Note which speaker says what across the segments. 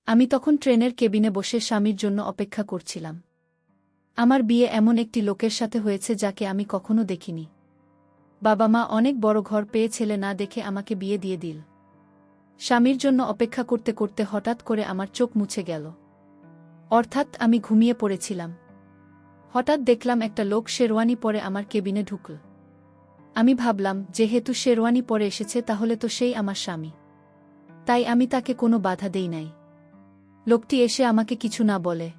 Speaker 1: আমি তখন ট্রেনের কেবিনে বসে স্বামীর জন্য অপেক্ষা করছিলাম। আমার বিয়ে এমন একটি লোকের সাথে হয়েছে যাকে আমি কখনো দেখিনি। বাবা মা অনেক বড় ঘর পেয়ে ছেলে না দেখে আমাকে বিয়ে দিয়ে দিল। স্বামীর জন্য অপেক্ষা করতে করতে হঠাৎ করে আমার চোখ মুছে গেল। অর্থাৎ আমি ঘুমিয়ে পড়েছিলাম। হঠাৎ দেখলাম একটা লোক শেরওয়ানি পরে আমার কেবিনে ঢুকল। আমি ভাবলাম, যেহেতু শেরওয়ানি পরে এসেছে তাহলে তো সেই আমার স্বামী। তাই আমি তাকে কোনো বাধা দেই নাই। লোকটি এসে আমাকে কিছু না বলে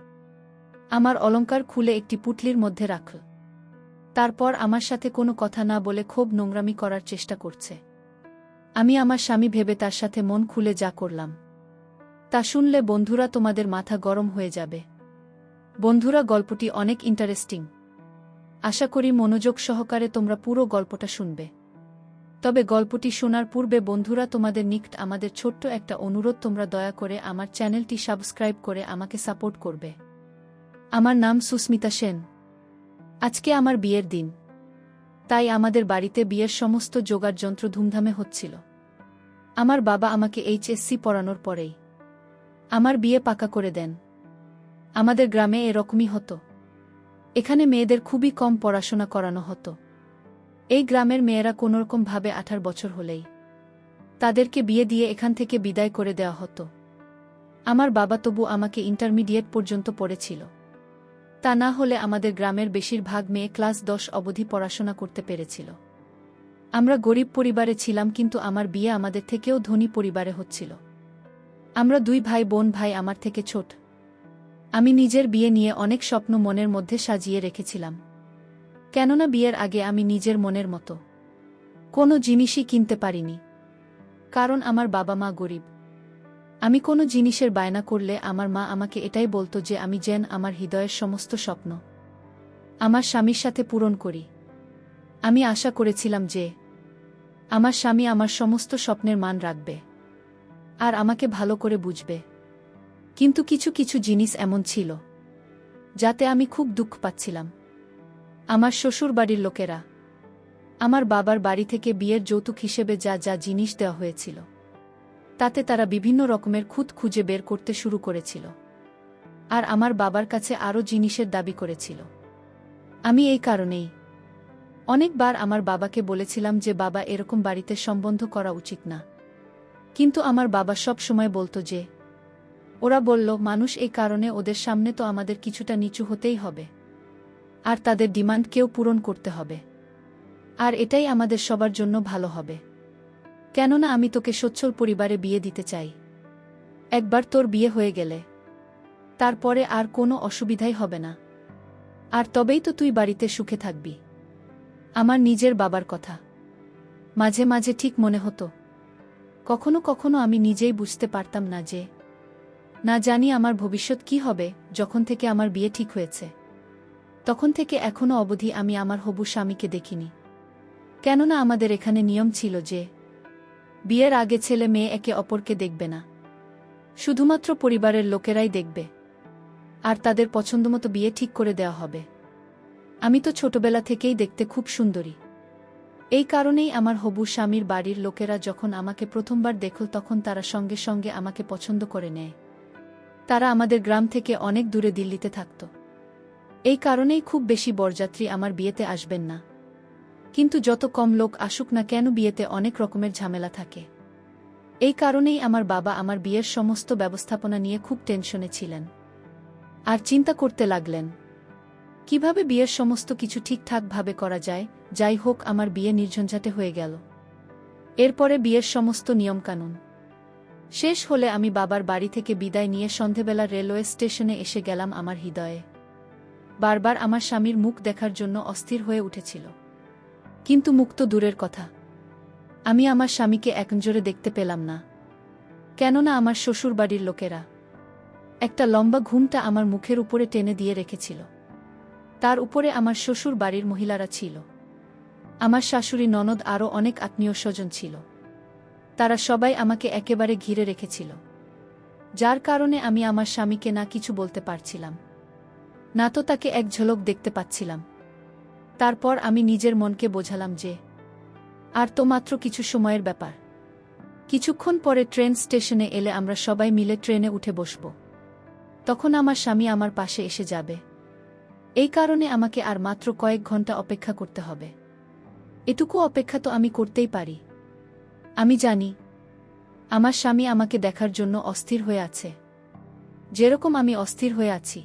Speaker 1: আমার অলংকার খুলে একটি পুটলির মধ্যে রাখল। তারপর আমার সাথে কোনো কথা না বলে খুব নোংরামি করার চেষ্টা করছে। আমি আমার স্বামী ভেবে তার সাথে মন খুলে যা করলাম তা শুনলে বন্ধুরা তোমাদের মাথা গরম হয়ে যাবে। বন্ধুরা, গল্পটি অনেক ইন্টারেস্টিং। আশা করি মনোযোগ সহকারে তোমরা পুরো গল্পটা শুনবে। তবে গল্পটি শোনার পূর্বে বন্ধুরা, তোমাদের নিকট আমাদের ছোট্ট একটা অনুরোধ, তোমরা দয়া করে আমার চ্যানেলটি সাবস্ক্রাইব করে আমাকে সাপোর্ট করবে। আমার নাম সুস্মিতা সেন। আজকে আমার বিয়ের দিন। তাই আমাদের বাড়িতে বিয়ের সমস্ত জোগাড় যন্ত্র ধুমধামে হচ্ছিল। আমার বাবা আমাকে এইচএসসি পড়ানোর পরেই আমার বিয়ে পাকা করে দেন। আমাদের গ্রামে এরকমই হতো। এখানে মেয়েদের খুবই কম পড়াশোনা করানো হতো। এই গ্রামের মেয়েরা কোনোরকম ভাবে 18 বছর হলেই তাদেরকে বিয়ে দিয়ে এখান থেকে বিদায় করে দেওয়া হতো। আমার বাবা তবু আমাকে ইন্টারমিডিয়েট পর্যন্ত পড়েছিল। তা না হলে আমাদের গ্রামের বেশিরভাগ মেয়ে ক্লাস 10 অবধি পড়াশোনা করতে পেরেছিল। আমরা গরিব পরিবারে ছিলাম, কিন্তু আমার বিয়ে আমাদের থেকেও ধনী পরিবারে হচ্ছিল। আমরা 2 ভাই বোন। ভাই আমার থেকে ছোট। আমি নিজের বিয়ে নিয়ে অনেক স্বপ্ন মনের মধ্যে সাজিয়ে রেখেছিলাম। কেননা বিয়ের আগে আমি নিজের মনের মতো কোনো জিনিসই কিনতে পারিনি। কারণ আমার বাবা মা গরিব। আমি কোনো জিনিসের বায়না করলে আমার মা আমাকে এটাই বলতো যে আমি যেন আমার হৃদয়ের সমস্ত স্বপ্ন আমার স্বামীর সাথে পূরণ করি। আমি আশা করেছিলাম যে আমার স্বামী আমার সমস্ত স্বপ্নের মান রাখবে আর আমাকে ভালো করে বুঝবে। কিন্তু কিছু কিছু জিনিস এমন ছিল যাতে আমি খুব দুঃখ পাচ্ছিলাম। আমার শ্বশুর বাড়ির লোকেরা আমার বাবার বাড়ি থেকে বিয়ের যৌতুক হিসেবে যা যা জিনিস দেওয়া হয়েছিল তাতে তারা বিভিন্ন রকমের খুঁত খুঁজে বের করতে শুরু করেছিল। আর আমার বাবার কাছে আরও জিনিসের দাবি করেছিল। আমি এই কারণেই অনেকবার আমার বাবাকে বলেছিলাম যে বাবা, এরকম বাড়িতে সম্বন্ধ করা উচিত না। কিন্তু আমার বাবা সব সময় বলতো যে ওরা বলল মানুষ, এই কারণে ওদের সামনে তো আমাদের কিছুটা নিচু হতেই হবে আর তাদের ডিমান্ড কেউ পূরণ করতে হবে। আর এটাই আমাদের সবার জন্য ভালো হবে। কেননা আমি তোকে সচ্ছল পরিবারে বিয়ে দিতে চাই। একবার তোর বিয়ে হয়ে গেলে তারপরে আর কোনো অসুবিধাই হবে না। আর তবেই তো তুই বাড়িতে সুখে থাকবি। আমার নিজের বাবার কথা মাঝে মাঝে ঠিক মনে হতো। কখনো কখনো আমি নিজেই বুঝতে পারতাম না যে না জানি আমার ভবিষ্যৎ কি হবে। যখন থেকে আমার বিয়ে ঠিক হয়েছে তখন থেকে এখনো অবধি আমি আমার হবু স্বামীকে দেখিনি। কেননা আমাদের এখানে নিয়ম ছিল যে বিয়ের আগে ছেলে মেয়ে একে অপরকে দেখবে না, শুধুমাত্র পরিবারের লোকেরাই দেখবে আর তাদের পছন্দমতো বিয়ে ঠিক করে দেওয়া হবে। আমি তো ছোটবেলা থেকেই দেখতে খুব সুন্দরী। এই কারণেই আমার হবু স্বামীর বাড়ির লোকেরা যখন আমাকে প্রথমবার দেখল তখন তারা সঙ্গে সঙ্গে আমাকে পছন্দ করে নেয়। তারা আমাদের গ্রাম থেকে অনেক দূরে দিল্লিতে থাকত। এই কারণেই খুব বেশি বরযাত্রী আমার বিয়েতে আসবেন না। কিন্তু যত কম লোক আসুক না কেন, বিয়েতে অনেক রকমের ঝামেলা থাকে। এই কারণেই আমার বাবা আমার বিয়ের সমস্ত ব্যবস্থাপনা নিয়ে খুব টেনশনে ছিলেন আর চিন্তা করতে লাগলেন কিভাবে বিয়ের সমস্ত কিছু ঠিকঠাকভাবে করা যায়। যাই হোক, আমার বিয়ে নির্ঝঞ্ঝাটে হয়ে গেল। এরপরে বিয়ের সমস্ত নিয়মকানুন শেষ হলে আমি বাবার বাড়ি থেকে বিদায় নিয়ে সন্ধেবেলা রেলওয়ে স্টেশনে এসে গেলাম। আমার হৃদয়ে বারবার আমার স্বামীর মুখ দেখার জন্য অস্থির হয়ে উঠেছিল। কিন্তু মুখ তো দূরের কথা, আমি আমার স্বামীকে একনজরে দেখতে পেলাম না। কেননা আমার শ্বশুর বাড়ির লোকেরা একটা লম্বা ঘুমটা আমার মুখের উপরে টেনে দিয়ে রেখেছিল। তার উপরে আমার শ্বশুর বাড়ির মহিলারা ছিল, আমার শাশুড়ি, ননদ, আরও অনেক আত্মীয় স্বজন ছিল। তারা সবাই আমাকে একেবারে ঘিরে রেখেছিল, যার কারণে আমি আমার স্বামীকে না কিছু বলতে পারছিলাম না তো তাকে এক ঝলক দেখতে পাচ্ছিলাম। তারপর আমি নিজের মনকে বোঝালাম যে আর তো মাত্র কিছু সময়ের ব্যাপার। কিছুক্ষণ পরে ট্রেন স্টেশনে এলে আমরা সবাই মিলে ট্রেনে উঠে বসব। তখন আমার স্বামী আমার পাশে এসে যাবে। এই কারণে আমাকে আর মাত্র কয়েক ঘন্টা অপেক্ষা করতে হবে। এটুকু অপেক্ষা তো আমি করতেই পারি। আমি জানি আমার স্বামী আমাকে দেখার জন্য অস্থির হয়ে আছে, যেরকম আমি অস্থির হয়ে আছি।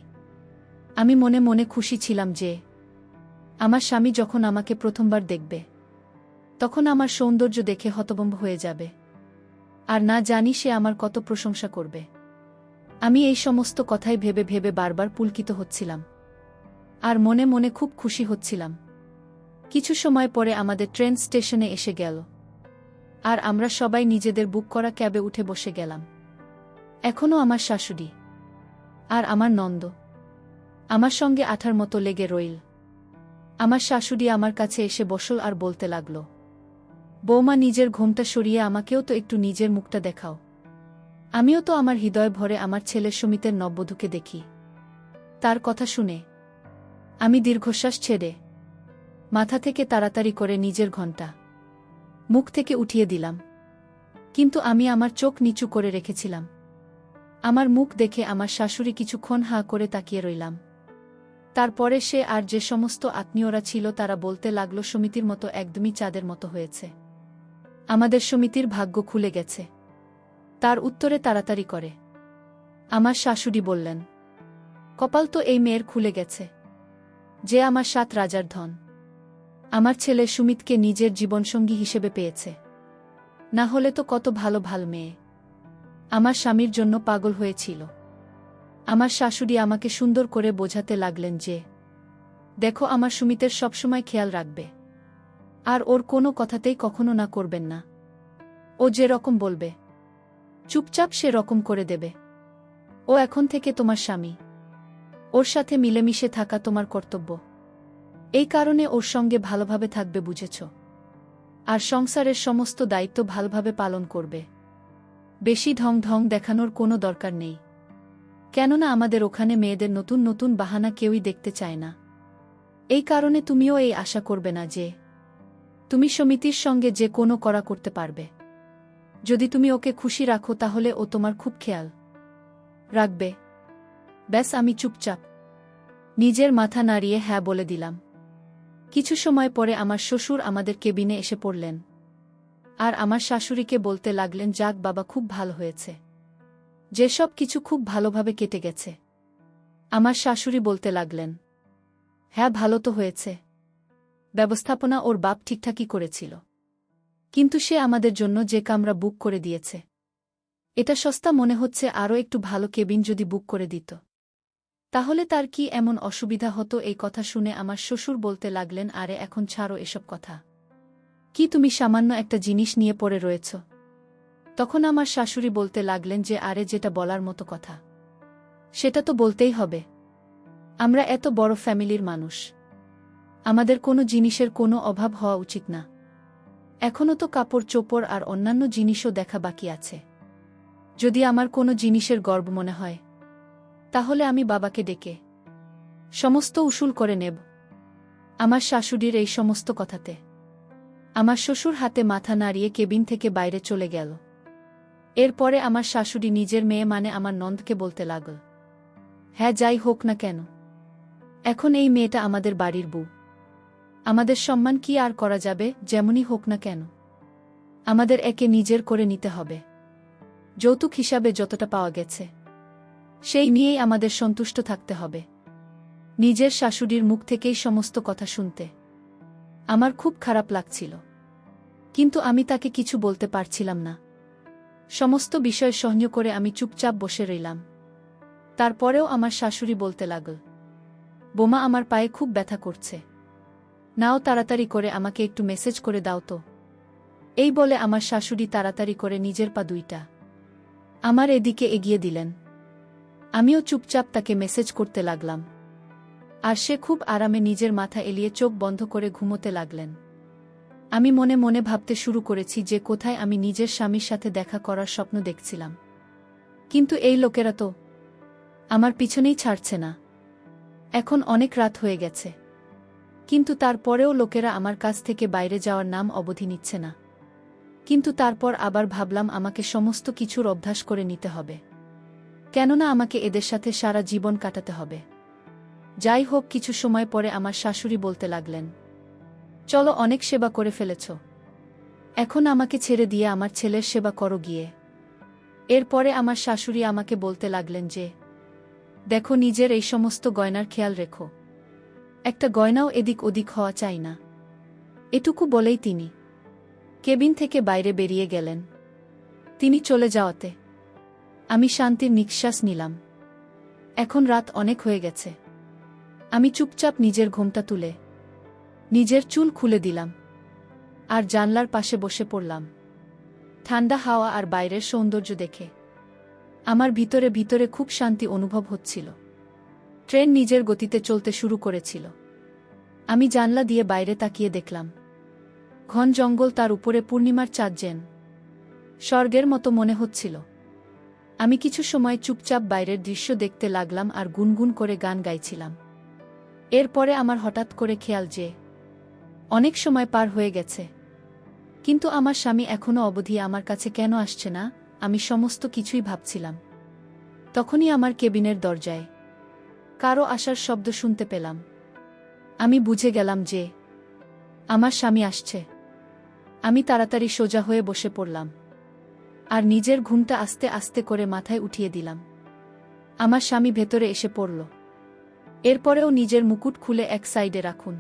Speaker 1: আমি মনে মনে খুশি ছিলাম যে আমার স্বামী যখন আমাকে প্রথমবার দেখবে তখন আমার সৌন্দর্য দেখে হতভম্ব হয়ে যাবে, আর না জানি সে আমার কত প্রশংসা করবে। আমি এই সমস্ত কথাই ভেবে ভেবে বারবার পুলকিত হচ্ছিলাম, আর মনে মনে খুব খুশি হচ্ছিলাম। কিছু সময় পরে আমাদের ট্রেন স্টেশনে এসে গেল, আর আমরা সবাই নিজেদের বুক করা ক্যাবে উঠে বসে গেলাম। এখনও আমার শাশুড়ি আর আমার নন্দ আমার সঙ্গে আঠার মতো লেগে রইল। আমার শাশুড়ি আমার কাছে এসে বসল আর বলতে লাগল, বৌমা, নিজের ঘোমটা সরিয়ে আমাকেও তো একটু নিজের মুখটা দেখাও। আমিও তো আমার হৃদয় ভরে আমার ছেলে সুমিতের নববধূকে দেখি। তার কথা শুনে আমি দীর্ঘশ্বাস ছেড়ে মাথা থেকে তাড়াতাড়ি করে নিজের ঘণ্টা মুখ থেকে উঠিয়ে দিলাম। কিন্তু আমি আমার চোখ নিচু করে রেখেছিলাম। আমার মুখ দেখে আমার শাশুড়ি কিছুক্ষণ হাঁ করে তাকিয়ে রইলাম। তারপরে সে আর যে সমস্ত আত্মীয়রা ছিল তারা বলতে লাগল, সমিতির মতো একদমই চাঁদের মতো হয়েছে, আমাদের সমিতির ভাগ্য খুলে গেছে। তার উত্তরে তাড়াতাড়ি করে আমার শাশুড়ি বললেন, কপাল তো এই মেয়ের খুলে গেছে যে আমার 7 রাজার ধন আমার ছেলে সুমিতকে নিজের জীবনসঙ্গী হিসেবে পেয়েছে। না হলে তো কত ভালো ভাল মেয়ে আমার স্বামীর জন্য পাগল হয়েছিল। আমার শাশুড়ি আমাকে সুন্দর করে বোঝাতে লাগলেন যে দেখো, আমার সুমিতের সবসময় খেয়াল রাখবে, আর ওর কোনো কথাতেই কখনো না করবেন না। ও যে রকম বলবে চুপচাপ সে রকম করে দেবে। ও এখন থেকে তোমার স্বামী, ওর সাথে মিলেমিশে থাকা তোমার কর্তব্য। এই কারণে ওর সঙ্গে ভালোভাবে থাকবে, বুঝেছ? আর সংসারের সমস্ত দায়িত্ব ভালোভাবে পালন করবে। বেশি ঢং ঢং দেখানোর কোনো দরকার নেই, কেননা আমাদের ওখানে মেয়েদের নতুন নতুন বাহানা কেউই দেখতে চায় না। এই কারণে তুমিও এই আশা করবে না যে তুমি সমিতির সঙ্গে যে কোনো করা করতে পারবে। যদি তুমি ওকে খুশি রাখো তাহলে ও তোমার খুব খেয়াল রাখবে। ব্যাস, আমি চুপচাপ নিজের মাথা নাড়িয়ে হ্যাঁ বলে দিলাম। কিছু সময় পরে আমার শ্বশুর আমাদের কেবিনে এসে পড়লেন, আর আমার শাশুড়িকে বলতে লাগলেন, যাক বাবা, খুব ভালো হয়েছে, যেসব কিছু খুব ভালোভাবে কেটে গেছে। আমার শাশুড়ি বলতে লাগলেন, হ্যাঁ, ভালো তো হয়েছে, ব্যবস্থাপনা ওর বাপ ঠিকঠাকই করেছিল, কিন্তু সে আমাদের জন্য যে কামরা বুক করে দিয়েছে এটা সস্তা মনে হচ্ছে। আরও একটু ভালো কেবিন যদি বুক করে দিত তাহলে তার কি এমন অসুবিধা হতো? এই কথা শুনে আমার শ্বশুর বলতে লাগলেন, আরে এখন ছাড়ো এসব কথা, কি তুমি সামান্য একটা জিনিস নিয়ে পড়ে রয়েছ? তখন আমার শাশুড়ি বলতে লাগলেন যে আরে, যেটা বলার মতো কথা সেটা তো বলতেই হবে। আমরা এত বড় ফ্যামিলির মানুষ, আমাদের কোনো জিনিসের কোনো অভাব হওয়া উচিত না। এখনও তো কাপড় চোপড় আর অন্যান্য জিনিসও দেখা বাকি আছে। যদি আমার কোনো জিনিসের গর্ব মনে হয় তাহলে আমি বাবাকে ডেকে সমস্ত উসুল করে নেব। আমার শাশুড়ির এই সমস্ত কথাতে আমার শ্বশুর হাতে মাথা নাড়িয়ে কেবিন থেকে বাইরে চলে গেল। এরপরে আমার শাশুড়ি নিজের মেয়ে মানে আমার নন্দকে বলতে লাগল, হ্যাঁ, যাই হোক না কেন, এখন এই মেয়েটা আমাদের বাড়ির বউ, আমাদের সম্মান কি আর করা যাবে? যেমনই হোক না কেন আমাদের একে নিজের করে নিতে হবে। যৌতুক হিসাবে যতটা পাওয়া গেছে সেই নিয়েই আমাদের সন্তুষ্ট থাকতে হবে। নিজের শাশুড়ির মুখ থেকেই সমস্ত কথা শুনতে আমার খুব খারাপ লাগছিল, কিন্তু আমি তাকে কিছু বলতে পারছিলাম না। সমস্ত বিষয় সহ্য করে আমি চুপচাপ বসে রইলাম। তারপরেও আমার শাশুড়ি বলতে লাগল, বোমা, আমার পায়ে খুব ব্যথা করছে, নাও তাড়াতাড়ি করে আমাকে একটু মেসেজ করে দাও তো। এই বলে আমার শাশুড়ি তাড়াতাড়ি করে নিজের পা দুইটা আমার এদিকে এগিয়ে দিলেন। আমিও চুপচাপ তাকে মেসেজ করতে লাগলাম, আর সে খুব আরামে নিজের মাথা এলিয়ে চোখ বন্ধ করে ঘুমোতে লাগলেন। আমি মনে মনে ভাবতে শুরু করেছি যে কোথায় আমি নিজের স্বামীর সাথে দেখা করার স্বপ্ন দেখছিলাম, কিন্তু এই লোকেরা তো আমার পিছনেই ছাড়ছে না। এখন অনেক রাত হয়ে গেছে, কিন্তু তারপরেও লোকেরা আমার কাছ থেকে বাইরে যাওয়ার নাম অবধি নিচ্ছে না। কিন্তু তারপর আবার ভাবলাম আমাকে সমস্ত কিছুর অভ্যাস করে নিতে হবে। কেননা আমাকে এদের সাথে সারা জীবন কাটাতে হবে। যাই হোক, কিছু সময় পরে আমার শাশুড়ি বলতে লাগলেন, চলো, অনেক সেবা করে ফেলেছ, এখন আমাকে ছেড়ে দিয়ে আমার ছেলের সেবা করো গিয়ে। এরপরে আমার শাশুড়ি আমাকে বলতে লাগলেন যে, দেখো, নিজের এই সমস্ত গয়নার খেয়াল রেখো, একটা গয়নাও এদিক ওদিক হওয়া চাই না। এটুকু বলেই তিনি কেবিন থেকে বাইরে বেরিয়ে গেলেন। তিনি চলে যাওয়াতে আমি শান্তির নিঃশ্বাস নিলাম। এখন রাত অনেক হয়ে গেছে। আমি চুপচাপ নিজের ঘোমটা তুলে নিজের চুল খুলে দিলাম আর জানলার পাশে বসে পড়লাম। ঠান্ডা হাওয়া আর বাইরের সৌন্দর্য দেখে আমার ভিতরে ভিতরে খুব শান্তি অনুভব হচ্ছিল। ট্রেন নিজের গতিতে চলতে শুরু করেছিল। আমি জানলা দিয়ে বাইরে তাকিয়ে দেখলাম ঘন জঙ্গল, তার উপরে পূর্ণিমার চাঁদ যেন স্বর্গের মতো মনে হচ্ছিল। আমি কিছু সময় চুপচাপ বাইরের দৃশ্য দেখতে লাগলাম আর গুনগুন করে গান গাইছিলাম। এরপরে আমার হঠাৎ করে খেয়াল যে অনেক সময় পার হয়ে গেছে, কিন্তু আমার স্বামী এখনো অবধি আমার কাছে কেন আসছে না, আমি সমস্ত কিছুই ভাবছিলাম। তখনই আমার কেবিনের দরজায় কারো আসার শব্দ শুনতে পেলাম। আমি বুঝে গেলাম যে আমার স্বামী আসছে। আমি তাড়াতাড়ি সোজা হয়ে বসে পড়লাম আর নিজের ঘুমটা আস্তে আস্তে করে মাথায় উঠিয়ে দিলাম। আমার স্বামী ভেতরে এসে পড়ল। এরপরেও নিজের মুকুট খুলে এক সাইডে রাখুন।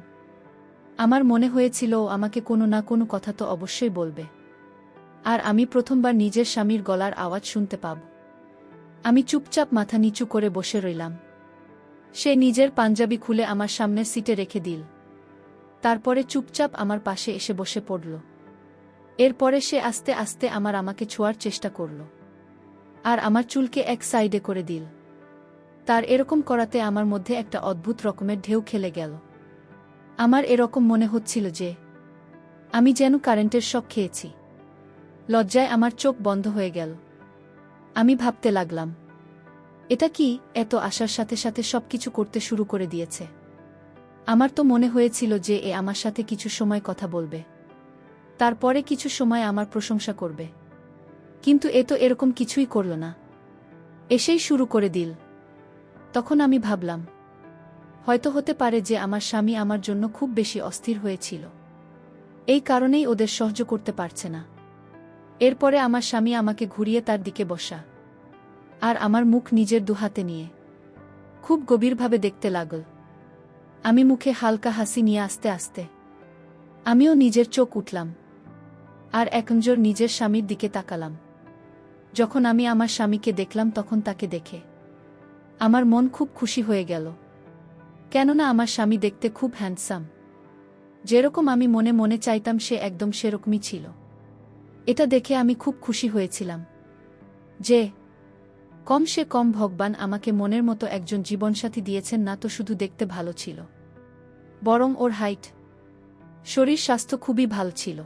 Speaker 1: আমার মনে হয়েছিল ও আমাকে কোনো না কোনো কথা তো অবশ্যই বলবে, আর আমি প্রথমবার নিজের স্বামীর গলার আওয়াজ শুনতে পাব। আমি চুপচাপ মাথা নিচু করে বসে রইলাম। সে নিজের পাঞ্জাবি খুলে আমার সামনের সিটে রেখে দিল। তারপরে চুপচাপ আমার পাশে এসে বসে পড়ল। এরপরে সে আস্তে আস্তে আমাকে ছোঁয়ার চেষ্টা করল আর আমার চুলকে এক সাইডে করে দিল। তার এরকম করাতে আমার মধ্যে একটা অদ্ভুত রকমের ঢেউ খেলে গেল। আমার এরকম মনে হচ্ছিল যে আমি যেন কারেন্টের শক খেয়েছি। লজ্জায় আমার চোখ বন্ধ হয়ে গেল। আমি ভাবতে লাগলাম, এটা কি, এত আশার সাথে সাথে সবকিছু করতে শুরু করে দিয়েছে। আমার তো মনে হয়েছিল যে এ আমার সাথে কিছু সময় কথা বলবে, তারপরে কিছু সময় আমার প্রশংসা করবে, কিন্তু এ তো এরকম কিছুই করল না, এসেই শুরু করে দিল। তখন আমি ভাবলাম, হয়তো হতে পারে যে আমার স্বামী আমার জন্য খুব বেশি অস্থির হয়েছিল, এই কারণেই ওদের সহ্য করতে পারছে না। এরপরে আমার স্বামী আমাকে ঘুরিয়ে তার দিকে বসা আর আমার মুখ নিজের দুহাতে নিয়ে খুব গভীরভাবে দেখতে লাগল। আমি মুখে হালকা হাসি নিয়ে আস্তে আস্তে আমিও নিজের চোখ উঠলাম আর একনজর নিজের স্বামীর দিকে তাকালাম। যখন আমি আমার স্বামীকে দেখলাম তখন তাকে দেখে আমার মন খুব খুশি হয়ে গেল, কেননা আমার স্বামী দেখতে খুব হ্যান্ডসাম। যেরকম আমি মনে মনে চাইতাম সে একদম সেরকমই ছিল। এটা দেখে আমি খুব খুশি হয়েছিলাম যে কমসে কম ভগবান আমাকে মনের মতো একজন জীবনসাথী দিয়েছেন, না তো শুধু দেখতে ভালো ছিল, বরং ওর হাইট, শরীর স্বাস্থ্য খুবই ভালো ছিল।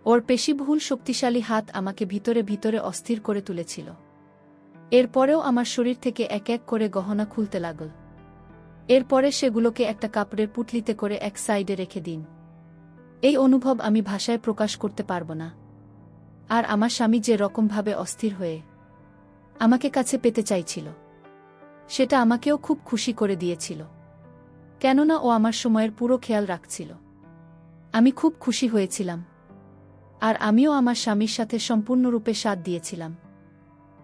Speaker 1: ওর পেশিবহুল শক্তিশালী হাত আমাকে ভিতরে ভিতরে অস্থির করে তুলেছিল। এরপরেও আমার শরীর থেকে এক এক করে গহনা খুলতে লাগল। এরপরে সেগুলোকে একটা কাপড়ের পুটলিতে করে এক সাইডে রেখে দিন। এই অনুভব আমি ভাষায় প্রকাশ করতে পারব না। আর আমার স্বামী যে রকমভাবে অস্থির হয়ে আমাকে কাছে পেতে চাইছিল, সেটা আমাকেও খুব খুশি করে দিয়েছিল, কেননা ও আমার সময়ের পুরো খেয়াল রাখছিল। আমি খুব খুশি হয়েছিলাম আর আমিও আমার স্বামীর সাথে সম্পূর্ণরূপে সাথ দিয়েছিলাম।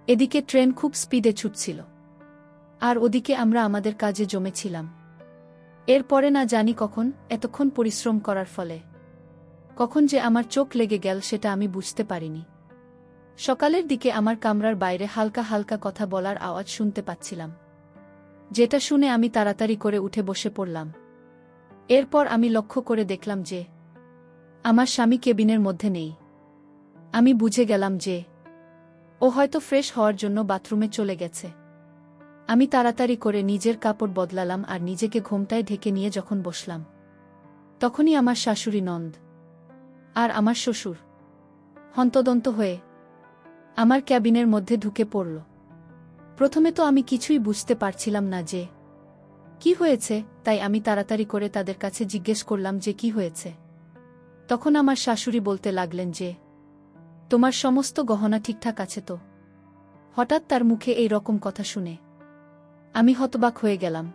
Speaker 1: এদিকে ট্রেন খুব স্পিডে ছুটছিল আর ওদিকে আমরা আমাদের কাজে জমেছিলাম। এরপরে না জানি কখন, এতক্ষণ পরিশ্রম করার ফলে কখন যে আমার চোখ লেগে গেল সেটা আমি বুঝতে পারিনি। সকালের দিকে আমার কামরার বাইরে হালকা হালকা কথা বলার আওয়াজ শুনতে পাচ্ছিলাম, যেটা শুনে আমি তাড়াতাড়ি করে উঠে বসে পড়লাম। এরপর আমি লক্ষ্য করে দেখলাম যে আমার স্বামী কেবিনের মধ্যে নেই। আমি বুঝে গেলাম যে ও হয়তো ফ্রেশ হওয়ার জন্য বাথরুমে চলে গেছে। আমি তাড়াতাড়ি করে নিজের কাপড় বদলালাম আর নিজেকে ঘোমটায় ঢেকে নিয়ে যখন বসলাম, তখনই আমার শাশুড়ি নন্দ আর আমার শ্বশুর হন্তদন্ত হয়ে আমার ক্যাবিনের মধ্যে ঢুকে পড়ল। প্রথমে তো আমি কিছুই বুঝতে পারছিলাম না যে কি হয়েছে, তাই আমি তাড়াতাড়ি করে তাদের কাছে জিজ্ঞেস করলাম যে কি হয়েছে। তখন আমার শাশুড়ি বলতে লাগলেন যে তোমার সমস্ত গহনা ঠিকঠাক আছে তো? হঠাৎ তার মুখে এই রকম কথা শুনে আমি হতবাক হয়ে গেলাম।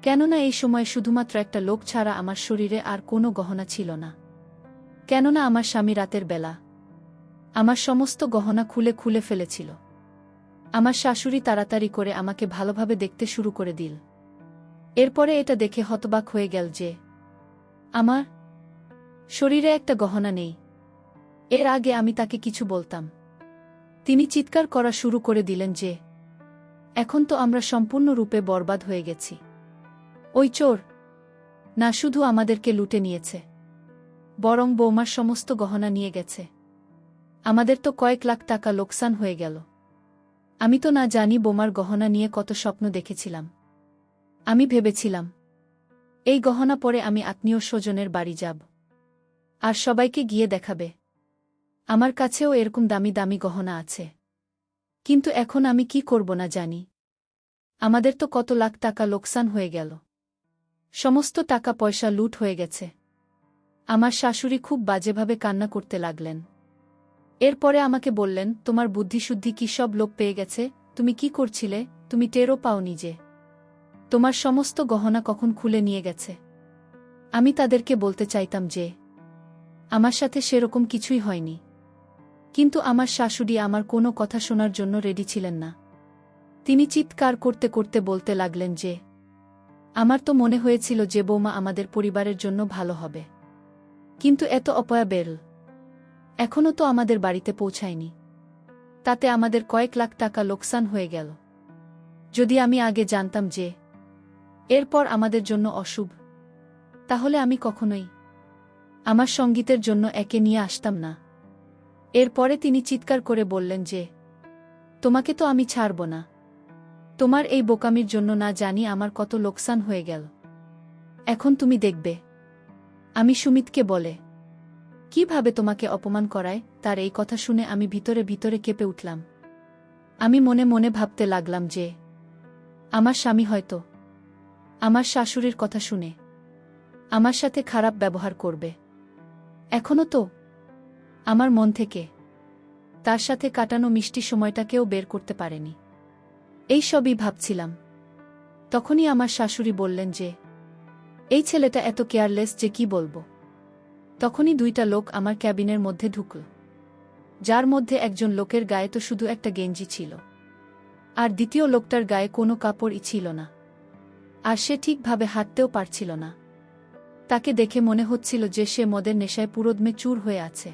Speaker 1: কেননা এই সময় শুধুমাত্র একটা লোক ছাড়া আমার শরীরে আর কোনো গহনা ছিল না। কেননা আমার স্বামী রাতের বেলা আমার সমস্ত গহনা খুলে খুলে ফেলেছিল। আমার শাশুড়ি তাড়াতাড়ি করে আমাকে ভালোভাবে দেখতে শুরু করে দিল। এরপরে এটা দেখে হতবাক হয়ে গেল যে আমার শরীরে একটা গহনা নেই। এর আগে আমি তাকে কিছু বলতাম, তিনি চিৎকার করা শুরু করে দিলেন যে এখন তো আমরা সম্পূর্ণরূপে বরবাদ হয়ে গেছি। ওই চোর না শুধু আমাদেরকে লুটে নিয়েছে, বরং বৌমার সমস্ত গহনা নিয়ে গেছে। আমাদের তো কয়েক লাখ টাকা লোকসান হয়ে গেল। আমি তো না জানি বৌমার গহনা নিয়ে কত স্বপ্ন দেখেছিলাম। আমি ভেবেছিলাম এই গহনা পরে আমি আত্মীয় স্বজনের বাড়ি যাব আর সবাইকে গিয়ে দেখাবে আমার কাছেও এরকম দামি দামি গহনা আছে। কিন্তু এখন আমি কি করব না জানি। আমাদের তো কত লাখ টাকা লোকসান হয়ে গেল, সমস্ত টাকা পয়সা লুট হয়ে গেছে। আমার শাশুড়ি খুব বাজেভাবে কান্না করতে লাগলেন। এরপরে আমাকে বললেন, তোমার বুদ্ধিশুদ্ধি কি সব লোপ পেয়ে গেছে? তুমি কি করছিলে? তুমি টেরও পাওনি যে তোমার সমস্ত গহনা কখন খুলে নিয়ে গেছে? আমি তাদেরকে বলতে চাইতাম যে আমার সাথে সেরকম কিছুই হয়নি, কিন্তু আমার শাশুড়ি আমার কোনো কথা শোনার জন্য রেডি ছিলেন না। তিনি চিৎকার করতে করতে বলতে লাগলেন যে আমার তো মনে হয়েছিল যে বৌমা আমাদের পরিবারের জন্য ভালো হবে, কিন্তু এত অপয়া বেল এখনও তো আমাদের বাড়িতে পৌঁছায়নি, তাতে আমাদের কয়েক লাখ টাকা লোকসান হয়ে গেল। যদি আমি আগে জানতাম যে এরপর আমাদের জন্য অশুভ, তাহলে আমি কখনোই আমার সঙ্গীতের জন্য একে নিয়ে আসতাম না। এরপরে তিনি চিৎকার করে বললেন যে তোমাকে তো আমি ছাড়ব না। তোমার এই বোকামির জন্য না জানি আমার কত লোকসান হয়ে গেল। এখন তুমি দেখবে আমি সুমিতকে বলে কিভাবে তোমাকে অপমান করায়। তার এই কথা শুনে আমি ভিতরে ভিতরে কেঁপে উঠলাম। আমি মনে মনে ভাবতে লাগলাম যে আমার স্বামী হয়তো আমার শাশুড়ির কথা শুনে আমার সাথে খারাপ ব্যবহার করবে। এখনো তো আমার মন থেকে তার সাথে কাটানো মিষ্টি সময়টাকেও বের করতে পারেনি। এই সবই ভাবছিলাম। তখনই আমার শাশুড়ি বললেন যে এই ছেলেটা এত কেয়ারলেস যে কি বলবো। তখনই দুইটা লোক আমার ক্যাবিনের মধ্যে ঢুকল, যার মধ্যে একজন লোকের গায়ে তো শুধু একটা গেঞ্জি ছিল, আর দ্বিতীয় লোকটার গায়ে কোনো কাপড়ই ছিল না, আর সে ঠিকভাবে হাঁটতেও পারছিল না। তাকে দেখে মনে হচ্ছিল যে সে মদের নেশায় পুরোদমে চুর হয়ে আছে,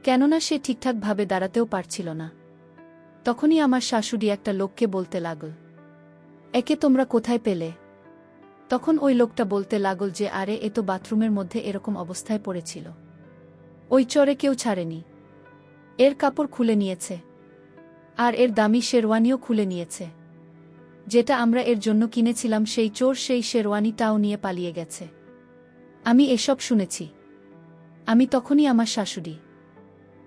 Speaker 1: কেননা সে ঠিকঠাকভাবে দাঁড়াতেও পারছিল না। তখনই আমার শাশুড়ি একটা লোককে বলতে লাগল, একে তোমরা কোথায় পেলে? তখন ওই লোকটা বলতে লাগল যে আরে এ তো বাথরুমের মধ্যে এরকম অবস্থায় পড়েছিল, ওই চরে কেউ ছাড়েনি, এর কাপড় খুলে নিয়েছে, আর এর দামি শেরওয়ানিও খুলে নিয়েছে। যেটা আমরা এর জন্য কিনেছিলাম সেই চোর সেই শেরওয়ানিটাও নিয়ে পালিয়ে গেছে। আমি এসব শুনেছি। আমি তখনই আমার শাশুড়ি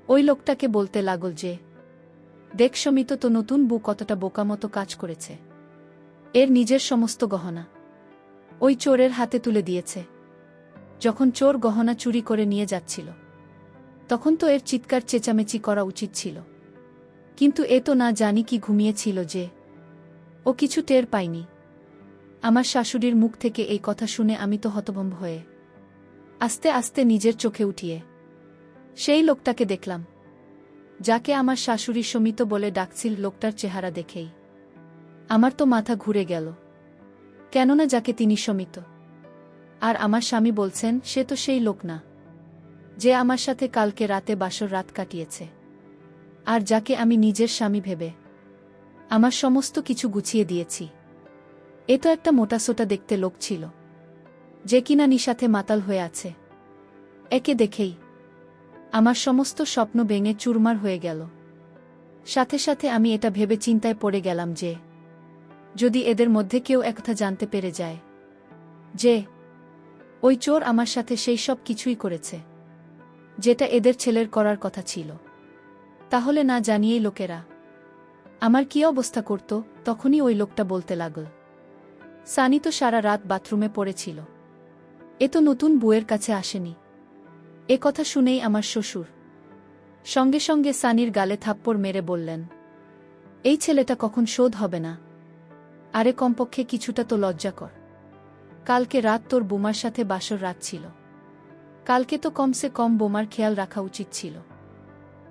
Speaker 1: ওই লোকটাকে বলতে লাগল যে দেখ সমিত, তো নতুন বউ কতটা বোকামতো কাজ করেছে। এর নিজের সমস্ত গহনা ওই চোরের হাতে তুলে দিয়েছে। যখন চোর গহনা চুরি করে নিয়ে যাচ্ছিল তখন তো এর চিৎকার চেঁচামেচি করা উচিত ছিল, কিন্তু এ তো না জানি কি ঘুমিয়েছিল যে ও কিছু টের পায়নি। আমার শাশুড়ির মুখ থেকে এই কথা শুনে আমি তো হতভম্ব হয়ে আস্তে আস্তে নিজের চোখে উঠিয়ে সেই লোকটাকে দেখলাম, যাকে আমার শাশুড়ি সমিত বলে ডাকছিল। লোকটার চেহারা দেখেই আমার তো মাথা ঘুরে গেল, কেননা যাকে তিনি সমিত আর আমার স্বামী বলছেন সে তো সেই লোক না যে আমার সাথে কালকে রাতে বাসর রাত কাটিয়েছে, আর যাকে আমি নিজের স্বামী ভেবে আমার সমস্ত কিছু গুছিয়ে দিয়েছি। এ তো একটা মোটাসোটা দেখতে লোক ছিল, যে কিনা নিশাতে মাতাল হয়ে আছে। একে দেখেই আমার সমস্ত স্বপ্ন ভেঙে চুরমার হয়ে গেল। সাথে সাথে আমি এটা ভেবে চিন্তায় পড়ে গেলাম যে যদি এদের মধ্যে কেউ একথা জানতে পেরে যায় যে ওই চোর আমার সাথে সেই সব কিছুই করেছে যেটা এদের ছেলের করার কথা ছিল, তাহলে না জানিয়েই লোকেরা আমার কি অবস্থা করত। তখনই ওই লোকটা বলতে লাগল, সানি তো সারা রাত বাথরুমে পড়েছিল, এ তো নতুন বউয়ের কাছে আসেনি। এ কথা শুনেই আমার শ্বশুর সঙ্গে সঙ্গে সানির গালে থাপ্পড় মেরে বললেন, এই ছেলেটা কখন শোধ হবে না? আরে কমপক্ষে কিছুটা তো লজ্জা কর। কালকে রাত তোর বোমার সাথে বাসর রাত ছিল। কালকে তো কমসে কম বোমার খেয়াল রাখা উচিত ছিল।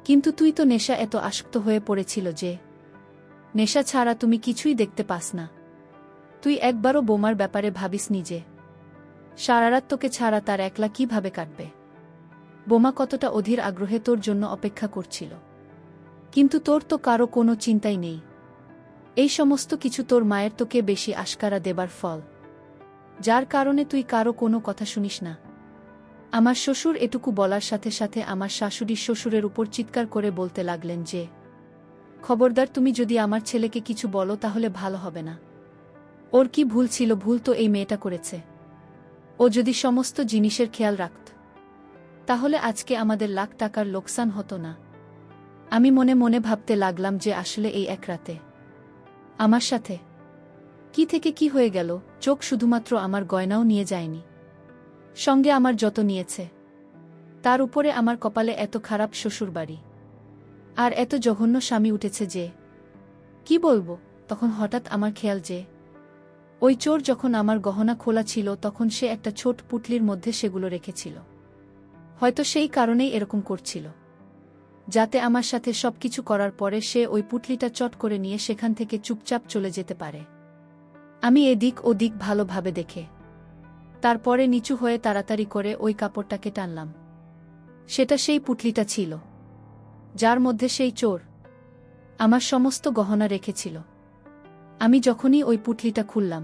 Speaker 1: কিন্তু তুই তো নেশা এত আসক্ত হয়ে পড়েছিল যে নেশা ছাড়া তুমি কিছুই দেখতে পাস না। তুই একবারও বোমার ব্যাপারে ভাবিস নিজে সারারাত তোকে ছাড়া তার একলা কিভাবে কাটবে। বোমা কতটা অধীর আগ্রহে তোর জন্য অপেক্ষা করছিল। কিন্তু তোর তো কারো কোনো চিন্তাই নেই। এই সমস্ত কিছু তোর মায়ের তোকে বেশি আশকারা দেবার ফল, যার কারণে তুই কারো কোনো কথা শুনিস না। আমার শ্বশুর এটুকু বলার সাথে সাথে আমার শাশুড়ি শ্বশুরের উপর চিৎকার করে বলতে লাগলেন যে, খবরদার, তুমি যদি আমার ছেলেকে কিছু বলো তাহলে ভালো হবে না। ওর কি ভুল ছিল? ভুল তো এই মেয়েটা করেছে। ও যদি সমস্ত জিনিসের খেয়াল রাখত তাহলে আজকে আমাদের লাখ টাকার লোকসান হতো না। আমি মনে মনে ভাবতে লাগলাম যে আসলে এই এক রাতে আমার সাথে কি থেকে কি হয়ে গেল। চোখ শুধুমাত্র আমার গয়নাও নিয়ে যায়নি, সঙ্গে আমার যত নিয়েছে। তার উপরে আমার কপালে এত খারাপ শ্বশুরবাড়ি আর এত জঘন্য স্বামী উঠেছে যে কি বলবো। তখন হঠাৎ আমার খেয়াল যে ওই চোর যখন আমার গহনা খোলা ছিল তখন সে একটা ছোট পুটলির মধ্যে সেগুলো রেখেছিল। হয়তো সেই কারণেই এরকম করছিল, যাতে আমার সাথে সবকিছু করার পরে সে ওই পুটলিটা চট করে নিয়ে সেখান থেকে চুপচাপ চলে যেতে পারে। আমি এদিক ওদিক ভালোভাবে দেখে তারপরে নিচু হয়ে তাড়াতাড়ি করে ওই কাপড়টাকে টানলাম। সেটা সেই পুটলিটা ছিল যার মধ্যে সেই চোর আমার সমস্ত গহনা রেখেছিল। আমি যখনই ওই পুটলিটা খুললাম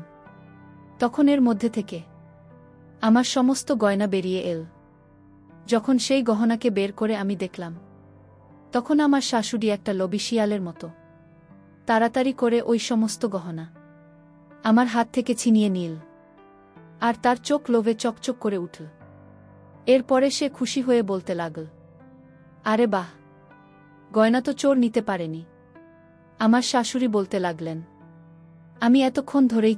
Speaker 1: তখন এর মধ্যে থেকে আমার সমস্ত গয়না বেরিয়ে এল। যখন সেই গহনাকে বের করে আমি দেখলাম তখন আমার শাশুড়ি একটা লোভী শিয়ালের মতো তাড়াতাড়ি করে ওই সমস্ত গহনা আমার হাত থেকে ছিনিয়ে নিল, আর তার চোখ লোভে চকচক করে উঠল। এরপরে সে খুশি হয়ে বলতে লাগল, আরে বাহ, গয়না তো চোর নিতে পারেনি। আমার শাশুড়ি বলতে লাগলেন, আমি এতক্ষণ ধরেই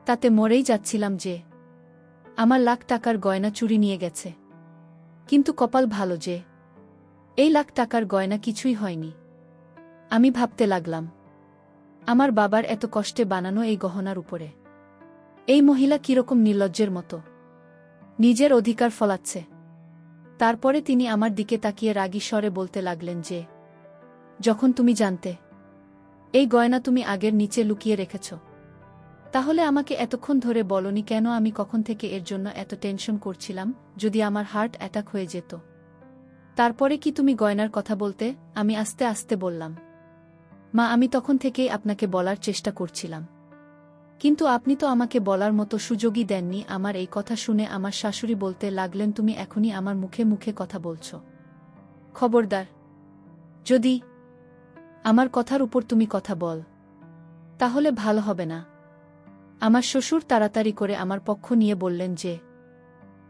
Speaker 1: তাতে মরেই যাচ্ছিলাম যে আমার লাখ টাকার গয়না চুরি নিয়ে গেছে। কিন্তু কপাল ভালো যে এই লাখ টাকার গয়না কিছুই হয়নি। আমি ভাবতে লাগলাম, আমার বাবার এত কষ্টে বানানো এই গহনার উপরে এই মহিলা কিরকম নির্লজ্জের মতো নিজের অধিকার ফলাচ্ছে। তারপরে তিনি আমার দিকে তাকিয়ে রাগী স্বরে বলতে লাগলেন যে, যখন তুমি জানতে এই গয়না তুমি আগের নিচে লুকিয়ে রেখেছ, তাহলে আমাকে এতক্ষণ ধরে বলনি কেন? আমি কখন থেকে এর জন্য এত টেনশন করছিলাম যদি আমার হার্ট অ্যাটাক হয়ে যেত। তারপরে কি তুমি গয়নার কথা বলতে? আমি আস্তে আস্তে বললাম, মা, আমি তখন থেকেই আপনাকে বলার চেষ্টা করছিলাম, কিন্তু আপনি তো আমাকে বলার মতো সুযোগই দেননি। আমার এই কথা শুনে আমার শাশুড়ি বলতে লাগলেন, তুমি এখনই আমার মুখে মুখে কথা বলছ। খবরদার, যদি আমার কথার উপর তুমি কথা বল তাহলে ভালো হবে না। আমার শ্বশুর তাড়াতাড়ি করে আমার পক্ষ নিয়ে বললেন যে,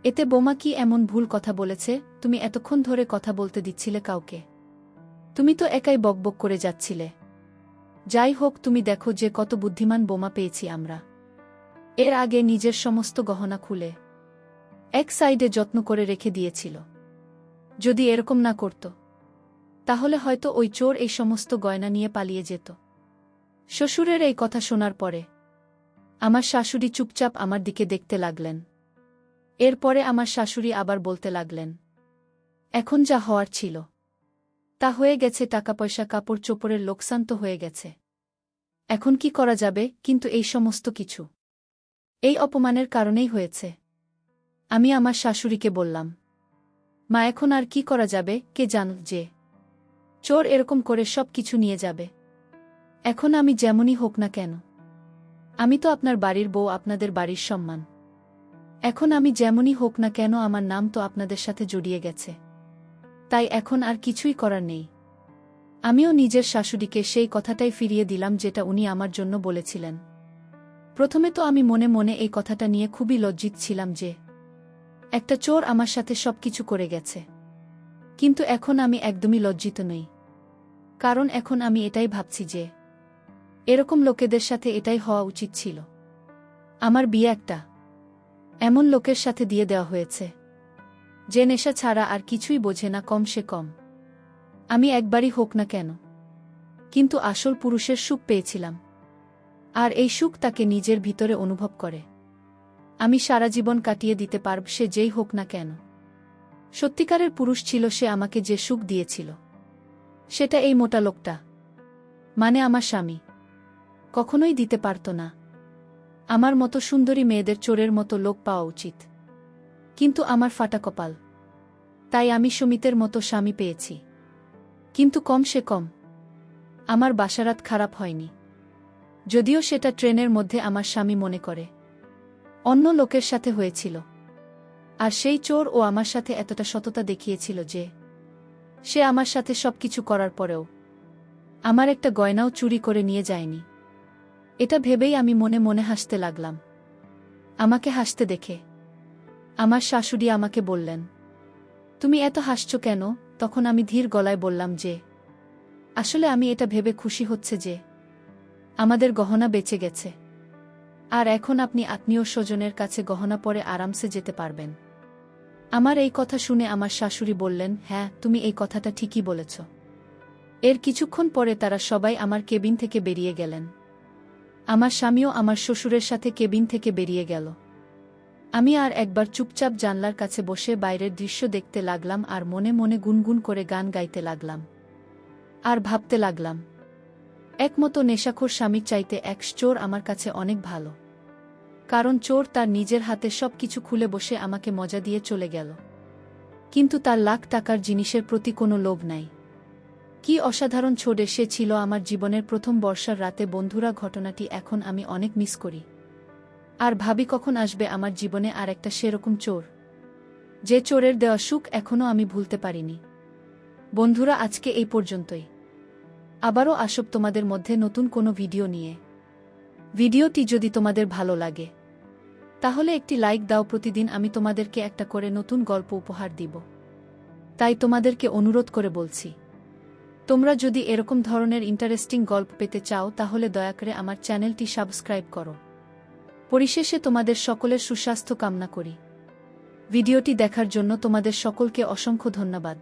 Speaker 1: এতে বোমা কি এমন ভুল কথা বলেছে? তুমি এতক্ষণ ধরে কথা বলতে দিচ্ছিলে কাউকে? তুমি তো একাই বকবক করে যাচ্ছিলে। যাই হোক, তুমি দেখো যে কত বুদ্ধিমান বোমা পেয়েছি আমরা। এর আগে নিজের সমস্ত গহনা খুলে এক সাইডে যত্ন করে রেখে দিয়েছিল। যদি এরকম না করত তাহলে হয়তো ওই চোর এই সমস্ত গয়না নিয়ে পালিয়ে যেত। শ্বশুরের এই কথা শোনার পরে আমার শাশুড়ি চুপচাপ আমার দিকে দেখতে লাগলেন। এরপরে আমার শাশুড়ি আবার বলতে লাগলেন, এখন যা হওয়ার ছিল তা হয়ে গেছে। টাকা পয়সা কাপড় চোপড়ের লোকসান তো হয়ে গেছে। এখন কি করা যাবে? কিন্তু এই সমস্ত কিছু এই অপমানের কারণেই হয়েছে। আমি আমার শাশুড়িকে বললাম, মা, এখন আর কি করা যাবে? কে জান যে চোর এরকম করে সব কিছু নিয়ে যাবে। এখন আমি যেমনই হোক না কেন, আমি তো আপনার বাড়ির বউ, আপনাদের বাড়ির সম্মান। এখন আমি যেমনই হোক না কেন আমার নাম তো আপনাদের সাথে জড়িয়ে গেছে। তাই এখন আর কিছুই করার নেই। আমিও নিজের শাশুড়িকে সেই কথাটাই ফিরিয়ে দিলাম যেটা উনি আমার জন্য বলেছিলেন। প্রথমে তো আমি মনে মনে এই কথাটা নিয়ে খুবই লজ্জিত ছিলাম যে একটা চোর আমার সাথে সবকিছু করে গেছে। কিন্তু এখন আমি একদমই লজ্জিত নই, কারণ এখন আমি এটাই ভাবছি যে এরকম লোকেদের সাথে এটাই হওয়া উচিত ছিল। আমার বিয়ে একটা এমন লোকের সাথে দিয়ে দেওয়া হয়েছে যে নেশা ছাড়া আর কিছুই বোঝে না, কম সে কম আমি একবারই হোক না কেন, কিন্তু আসল পুরুষের সুখ পেয়েছিলাম। আর এই সুখ তাকে নিজের ভিতরে অনুভব করে আমি সারা জীবন কাটিয়ে দিতে পারব, সে যেই হোক না কেন। সত্যিকারের পুরুষ ছিল সে, আমাকে যে সুখ দিয়েছিল সেটা এই মোটা লোকটা, মানে আমার স্বামী, কখনোই দিতে পারত না। আমার মতো সুন্দরী মেয়েদের চোরের মতো লোক পাওয়া উচিত, কিন্তু আমার ফাটা কপাল, তাই আমি সুমিতের মতো স্বামী পেয়েছি। কিন্তু কম সে কম আমার বাসারাত খারাপ হয়নি, যদিও সেটা ট্রেনের মধ্যে আমার স্বামী মনে করে অন্য লোকের সাথে হয়েছিল। আর সেই চোর ও আমার সাথে এতটা সততা দেখিয়েছিল যে সে আমার সাথে সবকিছু করার পরেও আমার একটা গয়নাও চুরি করে নিয়ে যায়নি। এটা ভেবেই আমি মনে মনে হাসতে লাগলাম। আমাকে হাসতে দেখে আমার শাশুড়ি আমাকে বললেন, তুমি এত হাসছো কেন? তখন আমি ধীর গলায় বললাম যে আসলে আমি এটা ভেবে খুশি হচ্ছে যে আমাদের গহনা বেঁচে গেছে, আর এখন আপনি আত্মীয় স্বজনের কাছে গহনা পরে আরামসে যেতে পারবেন। আমার এই কথা শুনে আমার শাশুড়ি বললেন, হ্যাঁ, তুমি এই কথাটা ঠিকই বলেছ। এর কিছুক্ষণ পরে তারা সবাই আমার কেবিন থেকে বেরিয়ে গেলেন। আমার স্বামীও আমার শ্বশুরের সাথে কেবিন থেকে বেরিয়ে গেল। আমি আর একবার চুপচাপ জানলার কাছে বসে বাইরের দৃশ্য দেখতে লাগলাম আর মনে মনে গুনগুন করে গান গাইতে লাগলাম আর ভাবতে লাগলাম, একমতো নেশাখোর স্বামীর চাইতে এক চোর আমার কাছে অনেক ভালো। কারণ চোর তার নিজের হাতে সবকিছু খুলে বসে আমাকে মজা দিয়ে চলে গেল, কিন্তু তার লাখ টাকার জিনিসের প্রতি কোনো লোভ নাই। কি অসাধারণ ছোড়ে সে ছিল আমার জীবনের প্রথম বর্ষার রাতে। বন্ধুরা, ঘটনাটি এখন আমি অনেক মিস করি আর ভাবি কখন আসবে আমার জীবনে আর একটা সেরকম চোর, যে চোরের দেওয়া সুখ এখনও আমি ভুলতে পারিনি। বন্ধুরা, আজকে এই পর্যন্তই। আবারও আসব তোমাদের মধ্যে নতুন কোনো ভিডিও নিয়ে। ভিডিওটি যদি তোমাদের ভালো লাগে তাহলে একটি লাইক দাও। প্রতিদিন আমি তোমাদেরকে একটা করে নতুন গল্প উপহার দিব, তাই তোমাদেরকে অনুরোধ করে বলছি, তোমরা যদি এরকম ধরনের ইন্টারেস্টিং গল্প পেতে চাও তাহলে দয়া করে আমার চ্যানেলটি সাবস্ক্রাইব করো। পরিশেষে তোমাদের সকলের সুস্বাস্থ্য কামনা করি। ভিডিওটি দেখার জন্য তোমাদের সকলকে অসংখ্য ধন্যবাদ।